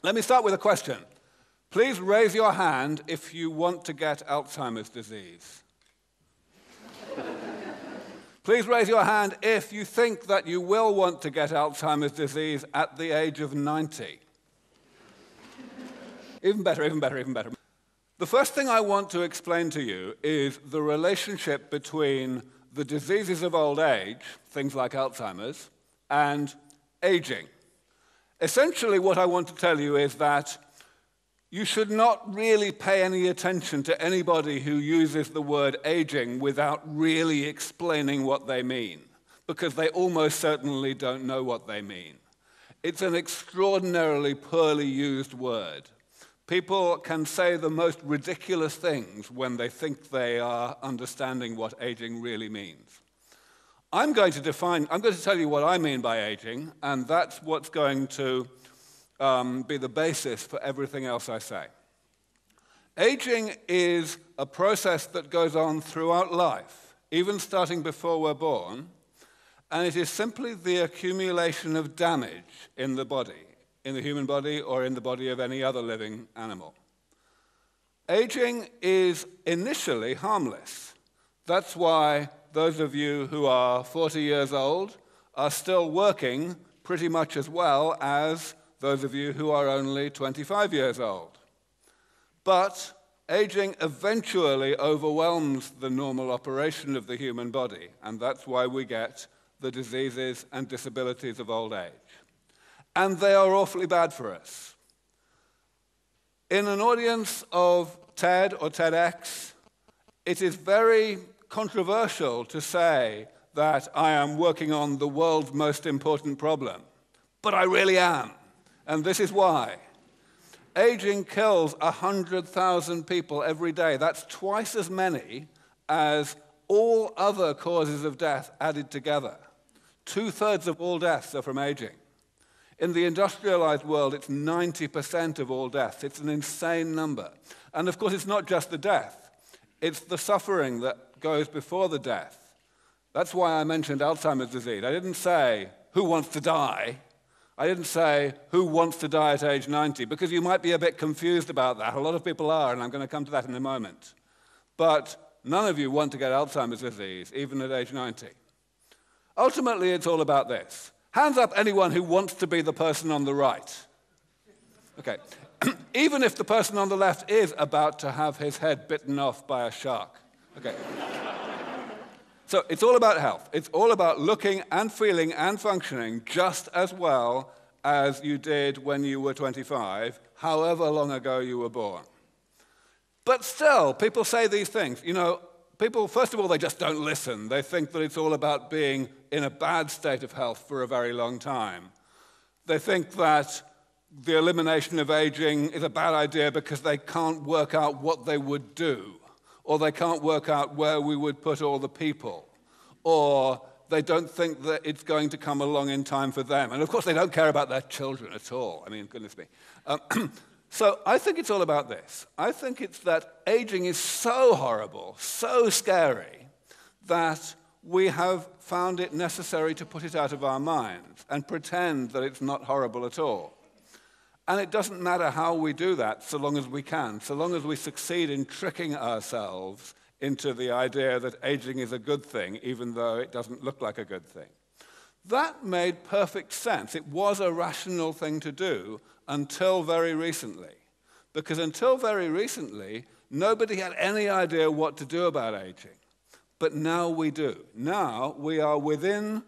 Let me start with a question. Please raise your hand if you want to get Alzheimer's disease. Please raise your hand if you think that you will want to get Alzheimer's disease at the age of 90. Even better, even better, even better. The first thing I want to explain to you is the relationship between the diseases of old age, things like Alzheimer's, and aging. Essentially, what I want to tell you is that you should not really pay any attention to anybody who uses the word aging without really explaining what they mean, because they almost certainly don't know what they mean. It's an extraordinarily poorly used word. People can say the most ridiculous things when they think they are understanding what aging really means. I'm going to tell you what I mean by aging, and that's what's going to be the basis for everything else I say. Aging is a process that goes on throughout life, even starting before we're born, and it is simply the accumulation of damage in the body, in the human body or in the body of any other living animal. Aging is initially harmless. That's why those of you who are 40 years old are still working pretty much as well as those of you who are only 25 years old. But aging eventually overwhelms the normal operation of the human body, and that's why we get the diseases and disabilities of old age. And they are awfully bad for us. In an audience of TED or TEDx, it is very controversial to say that I am working on the world's most important problem, but I really am. And this is why. Aging kills 100,000 people every day. That's twice as many as all other causes of death added together. 2/3 of all deaths are from aging. In the industrialized world, it's 90% of all deaths. It's an insane number. And of course, it's not just the death. It's the suffering that goes before the death. That's why I mentioned Alzheimer's disease. I didn't say, who wants to die? I didn't say, who wants to die at age 90? Because you might be a bit confused about that. A lot of people are, and I'm going to come to that in a moment. But none of you want to get Alzheimer's disease, even at age 90. Ultimately, it's all about this. Hands up anyone who wants to be the person on the right. Okay. Even if the person on the left is about to have his head bitten off by a shark. Okay. So it's all about health. It's all about looking and feeling and functioning just as well as you did when you were 25, however long ago you were born. But still, people say these things. You know, people, first of all, they just don't listen. They think that it's all about being in a bad state of health for a very long time. They think that the elimination of aging is a bad idea because they can't work out what they would do, or they can't work out where we would put all the people, or they don't think that it's going to come along in time for them. And of course, they don't care about their children at all. I mean, goodness me. So I think it's all about this. I think it's that aging is so horrible, so scary, that we have found it necessary to put it out of our minds and pretend that it's not horrible at all. And it doesn't matter how we do that so long as we can, so long as we succeed in tricking ourselves into the idea that aging is a good thing, even though it doesn't look like a good thing. That made perfect sense. It was a rational thing to do until very recently. Because until very recently, nobody had any idea what to do about aging. But now we do. Now we are within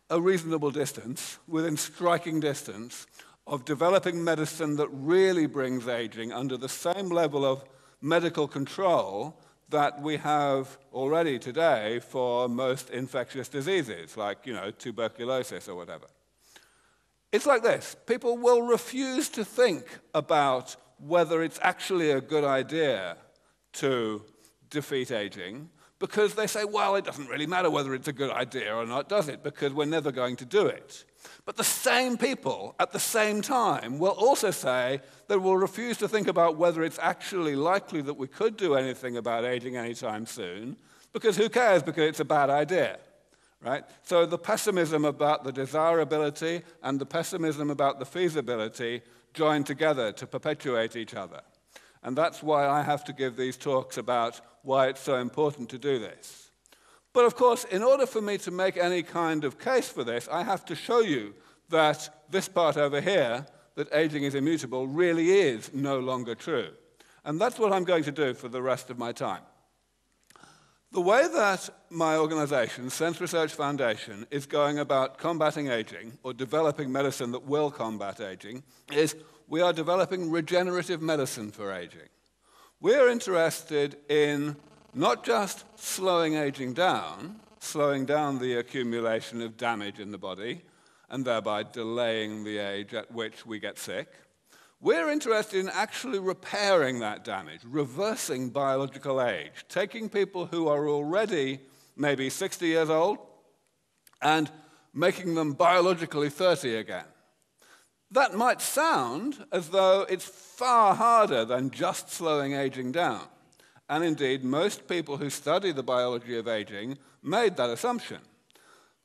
a reasonable distance, within striking distance, of developing medicine that really brings aging under the same level of medical control that we have already today for most infectious diseases, like, tuberculosis or whatever. It's like this. People will refuse to think about whether it's actually a good idea to defeat aging because they say, well, it doesn't really matter whether it's a good idea or not, does it? Because we're never going to do it. But the same people, at the same time, will also say that we'll refuse to think about whether it's actually likely that we could do anything about aging anytime soon, because who cares, because it's a bad idea. right? So the pessimism about the desirability and the pessimism about the feasibility join together to perpetuate each other. And that's why I have to give these talks about why it's so important to do this. But of course, in order for me to make any kind of case for this, I have to show you that this part over here, that aging is immutable, really is no longer true. And that's what I'm going to do for the rest of my time. The way that my organization, Sense Research Foundation, is going about combating aging, or developing medicine that will combat aging, is we are developing regenerative medicine for aging. We're interested in not just slowing aging down, slowing down the accumulation of damage in the body, and thereby delaying the age at which we get sick. We're interested in actually repairing that damage, reversing biological age, taking people who are already maybe 60 years old and making them biologically 30 again. That might sound as though it's far harder than just slowing aging down. And indeed, most people who study the biology of aging made that assumption.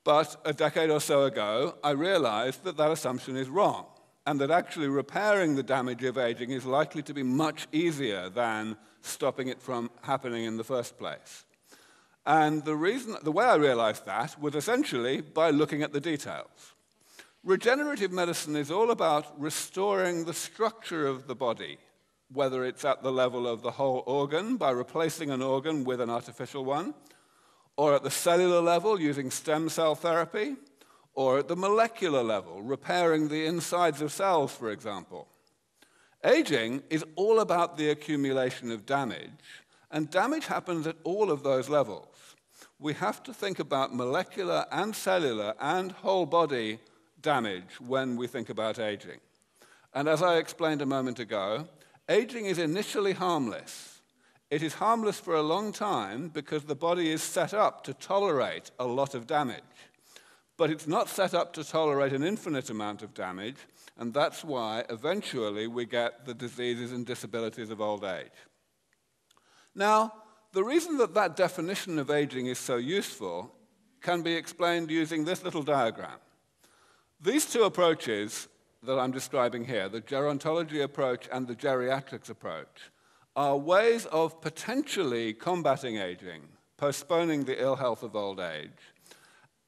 But a decade or so ago, I realized that that assumption is wrong, and that actually repairing the damage of aging is likely to be much easier than stopping it from happening in the first place. And the way I realized that was essentially by looking at the details. Regenerative medicine is all about restoring the structure of the body, whether it's at the level of the whole organ by replacing an organ with an artificial one, or at the cellular level using stem cell therapy, or at the molecular level, repairing the insides of cells, for example. Aging is all about the accumulation of damage, and damage happens at all of those levels. We have to think about molecular and cellular and whole body damage when we think about aging. And as I explained a moment ago, aging is initially harmless. It is harmless for a long time because the body is set up to tolerate a lot of damage. But it's not set up to tolerate an infinite amount of damage, and that's why eventually we get the diseases and disabilities of old age. Now, the reason that that definition of aging is so useful can be explained using this little diagram. These two approaches that I'm describing here, the gerontology approach and the geriatrics approach, are ways of potentially combating aging, postponing the ill health of old age.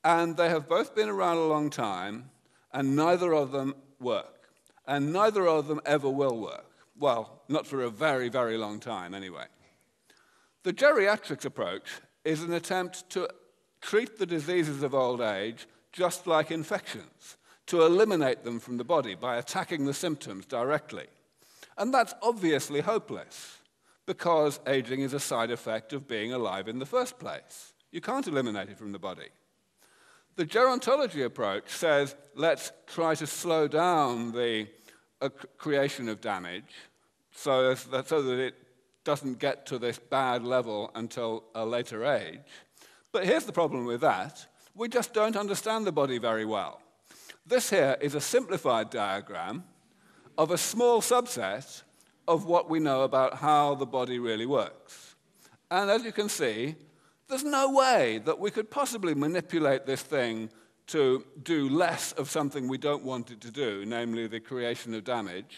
And they have both been around a long time, and neither of them work. And neither of them ever will work. Well, not for a very, very long time anyway. The geriatrics approach is an attempt to treat the diseases of old age just like infections, to eliminate them from the body by attacking the symptoms directly. And that's obviously hopeless, because aging is a side effect of being alive in the first place. You can't eliminate it from the body. The gerontology approach says, let's try to slow down the creation of damage so that it doesn't get to this bad level until a later age. But here's the problem with that. We just don't understand the body very well. This here is a simplified diagram of a small subset of what we know about how the body really works. And as you can see, there's no way that we could possibly manipulate this thing to do less of something we don't want it to do, namely the creation of damage,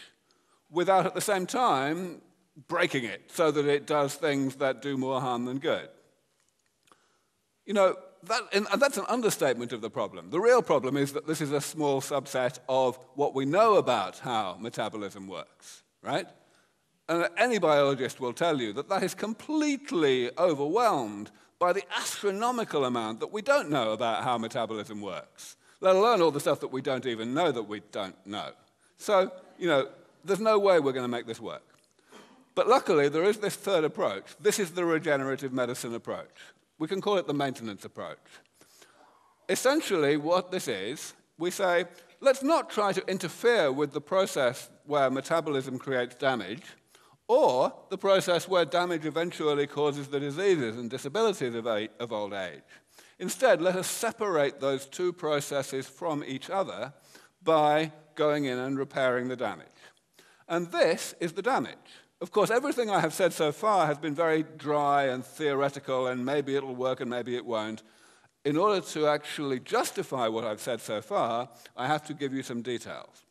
without at the same time breaking it so that it does things that do more harm than good. You know, that's an understatement of the problem. The real problem is that this is a small subset of what we know about how metabolism works, right? And any biologist will tell you that that is completely overwhelmed by the astronomical amount that we don't know about how metabolism works, let alone all the stuff that we don't even know that we don't know. So, you know, there's no way we're going to make this work. But luckily, there is this third approach. This is the regenerative medicine approach. We can call it the maintenance approach. Essentially, what this is, we say, let's not try to interfere with the process where metabolism creates damage, or the process where damage eventually causes the diseases and disabilities of old age. Instead, let us separate those two processes from each other by going in and repairing the damage. And this is the damage. Of course, everything I have said so far has been very dry and theoretical, and maybe it'll work and maybe it won't. in order to actually justify what I've said so far, I have to give you some details.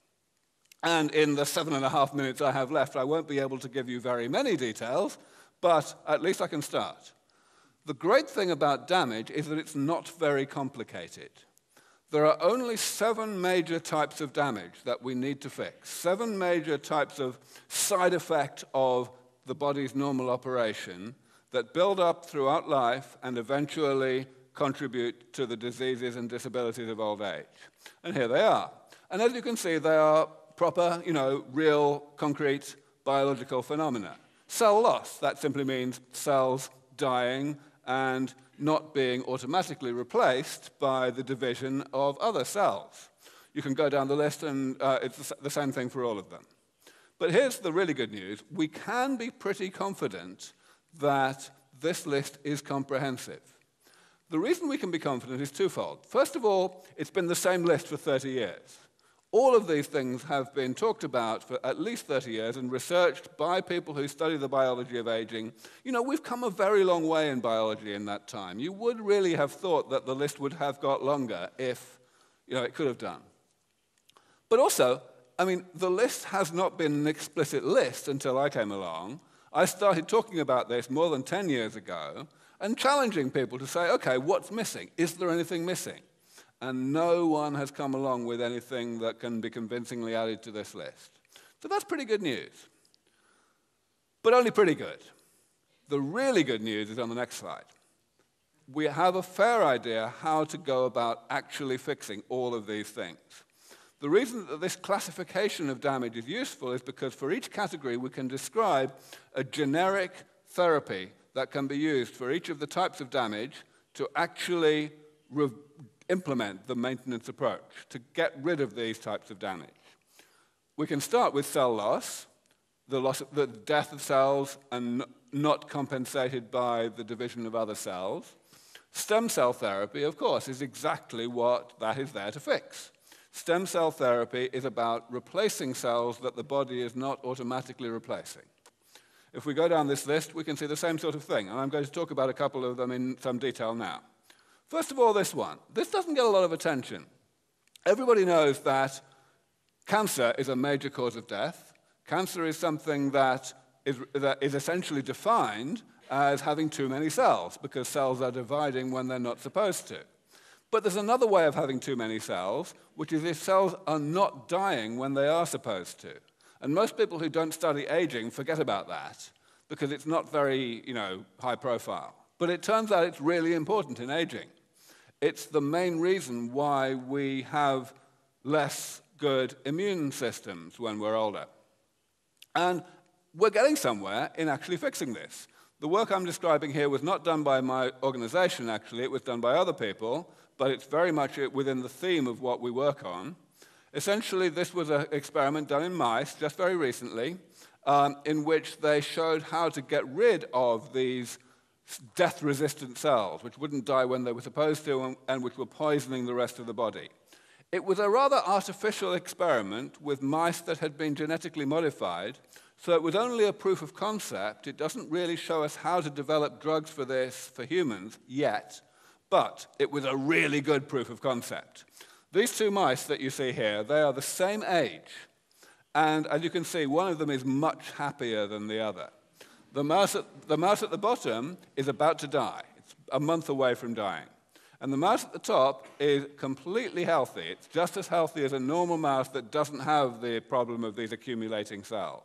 And in the 7.5 minutes I have left, I won't be able to give you very many details, but at least I can start. The great thing about damage is that it's not very complicated. There are only 7 major types of damage that we need to fix, 7 major types of side effect of the body's normal operation that build up throughout life and eventually contribute to the diseases and disabilities of old age. And here they are. And as you can see, they are proper, real, concrete biological phenomena. Cell loss, that simply means cells dying and not being automatically replaced by the division of other cells. You can go down the list, and it's the same thing for all of them. But here's the really good news. We can be pretty confident that this list is comprehensive. The reason we can be confident is twofold. First of all, it's been the same list for 30 years. All of these things have been talked about for at least 30 years and researched by people who study the biology of aging. We've come a very long way in biology in that time. You would really have thought that the list would have got longer if, it could have done. But also, the list has not been an explicit list until I came along. I started talking about this more than 10 years ago and challenging people to say, okay, what's missing? Is there anything missing? And no one has come along with anything that can be convincingly added to this list. So that's pretty good news. But only pretty good. The really good news is on the next slide. We have a fair idea how to go about actually fixing all of these things. The reason that this classification of damage is useful is because for each category we can describe a generic therapy that can be used for each of the types of damage to actually implement the maintenance approach to get rid of these types of damage. We can start with cell loss, the death of cells and not compensated by the division of other cells. Stem cell therapy, of course, is exactly what that is there to fix. Stem cell therapy is about replacing cells that the body is not automatically replacing. If we go down this list, we can see the same sort of thing, and I'm going to talk about a couple of them in some detail now. First of all, this one. This doesn't get a lot of attention. Everybody knows that cancer is a major cause of death. Cancer is something that is essentially defined as having too many cells, because cells are dividing when they're not supposed to. But there's another way of having too many cells, which is if cells are not dying when they are supposed to. And most people who don't study aging forget about that, because it's not very, high profile. But it turns out it's really important in aging. It's the main reason why we have less good immune systems when we're older. And we're getting somewhere in actually fixing this. The work I'm describing here was not done by my organization, actually. It was done by other people, but it's very much within the theme of what we work on. Essentially, this was an experiment done in mice just very recently, in which they showed how to get rid of these death-resistant cells, which wouldn't die when they were supposed to and which were poisoning the rest of the body. It was a rather artificial experiment with mice that had been genetically modified, so it was only a proof of concept. It doesn't really show us how to develop drugs for this for humans yet, but it was a really good proof of concept. These 2 mice that you see here, they are the same age, and as you can see, one of them is much happier than the other. The mouse at the bottom is about to die. It's a month away from dying. And the mouse at the top is completely healthy. It's just as healthy as a normal mouse that doesn't have the problem of these accumulating cells.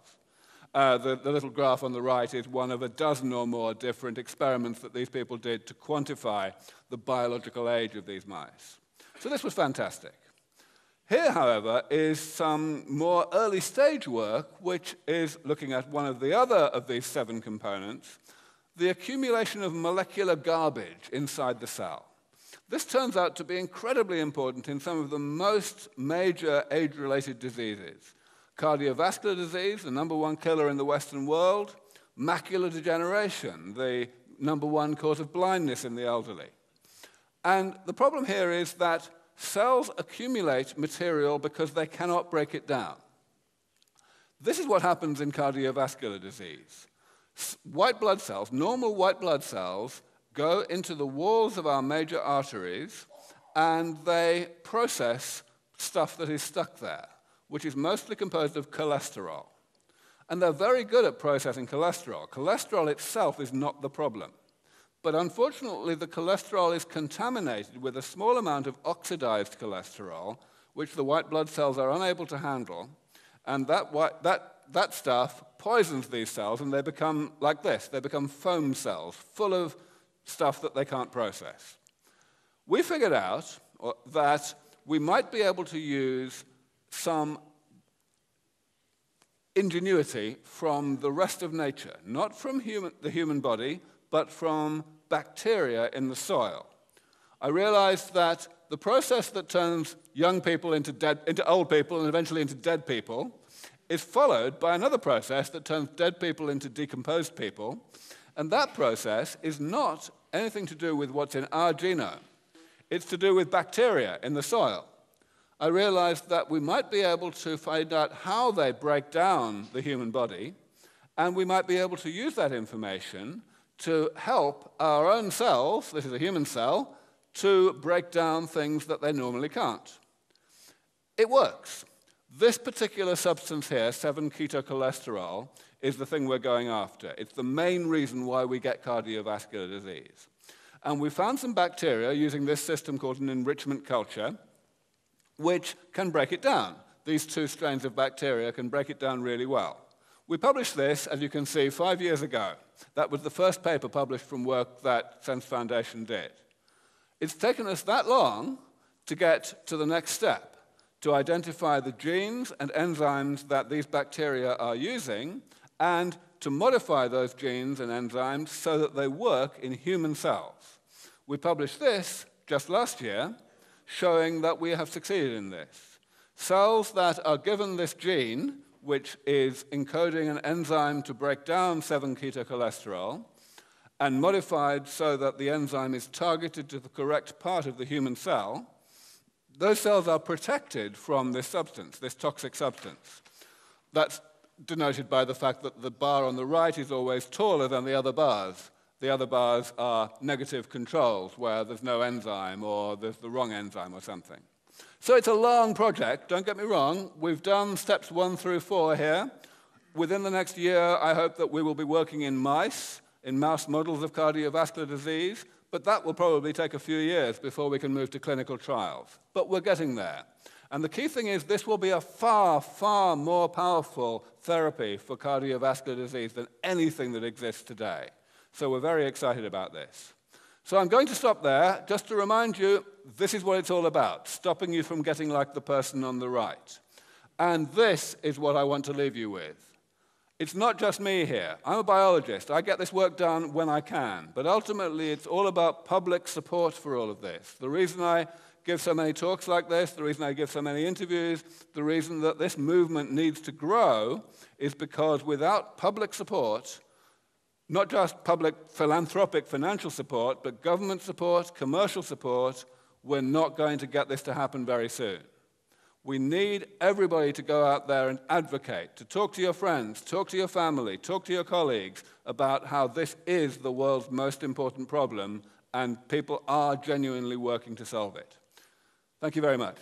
The little graph on the right is one of a dozen or more different experiments that these people did to quantify the biological age of these mice. So this was fantastic. Here, however, is some more early-stage work, which is looking at one of the other of these 7 components, the accumulation of molecular garbage inside the cell. This turns out to be incredibly important in some of the most major age-related diseases. Cardiovascular disease, the #1 killer in the Western world. Macular degeneration, the #1 cause of blindness in the elderly. And the problem here is that cells accumulate material because they cannot break it down. This is what happens in cardiovascular disease. White blood cells, normal white blood cells, go into the walls of our major arteries, and they process stuff that is stuck there, which is mostly composed of cholesterol. And they're very good at processing cholesterol. Cholesterol itself is not the problem. But unfortunately, the cholesterol is contaminated with a small amount of oxidized cholesterol, which the white blood cells are unable to handle. And that stuff poisons these cells, and they become like this. They become foam cells, full of stuff that they can't process. We figured out that we might be able to use some ingenuity from the rest of nature, not from the human body, but from bacteria in the soil. I realized that the process that turns young people into old people and eventually into dead people is followed by another process that turns dead people into decomposed people, and that process is not anything to do with what's in our genome. It's to do with bacteria in the soil. I realized that we might be able to find out how they break down the human body, and we might be able to use that information to help our own cells, this is a human cell, to break down things that they normally can't. It works. This particular substance here, 7-ketocholesterol, is the thing we're going after. It's the main reason why we get cardiovascular disease. And we found some bacteria using this system called an enrichment culture, which can break it down. These two strains of bacteria can break it down really well. We published this, as you can see, 5 years ago. That was the first paper published from work that Sense Foundation did. It's taken us that long to get to the next step, to identify the genes and enzymes that these bacteria are using, and to modify those genes and enzymes so that they work in human cells. We published this just last year, showing that we have succeeded in this. Cells that are given this gene, which is encoding an enzyme to break down 7-ketocholesterol, and modified so that the enzyme is targeted to the correct part of the human cell, those cells are protected from this substance, this toxic substance. That's denoted by the fact that the bar on the right is always taller than the other bars. The other bars are negative controls, where there's no enzyme or there's the wrong enzyme or something. So it's a long project, don't get me wrong. We've done steps 1 through 4 here. Within the next year, I hope that we will be working in mouse models of cardiovascular disease, but that will probably take a few years before we can move to clinical trials. But we're getting there. And the key thing is this will be a far, far more powerful therapy for cardiovascular disease than anything that exists today. So we're very excited about this. So I'm going to stop there just to remind you this is what it's all about, stopping you from getting like the person on the right. And this is what I want to leave you with. It's not just me here. I'm a biologist. I get this work done when I can. But ultimately, it's all about public support for all of this. The reason I give so many talks like this, the reason I give so many interviews, the reason that this movement needs to grow is because without public support, not just public philanthropic financial support, but government support, commercial support, we're not going to get this to happen very soon. We need everybody to go out there and advocate, to talk to your friends, talk to your family, talk to your colleagues about how this is the world's most important problem, and people are genuinely working to solve it. Thank you very much.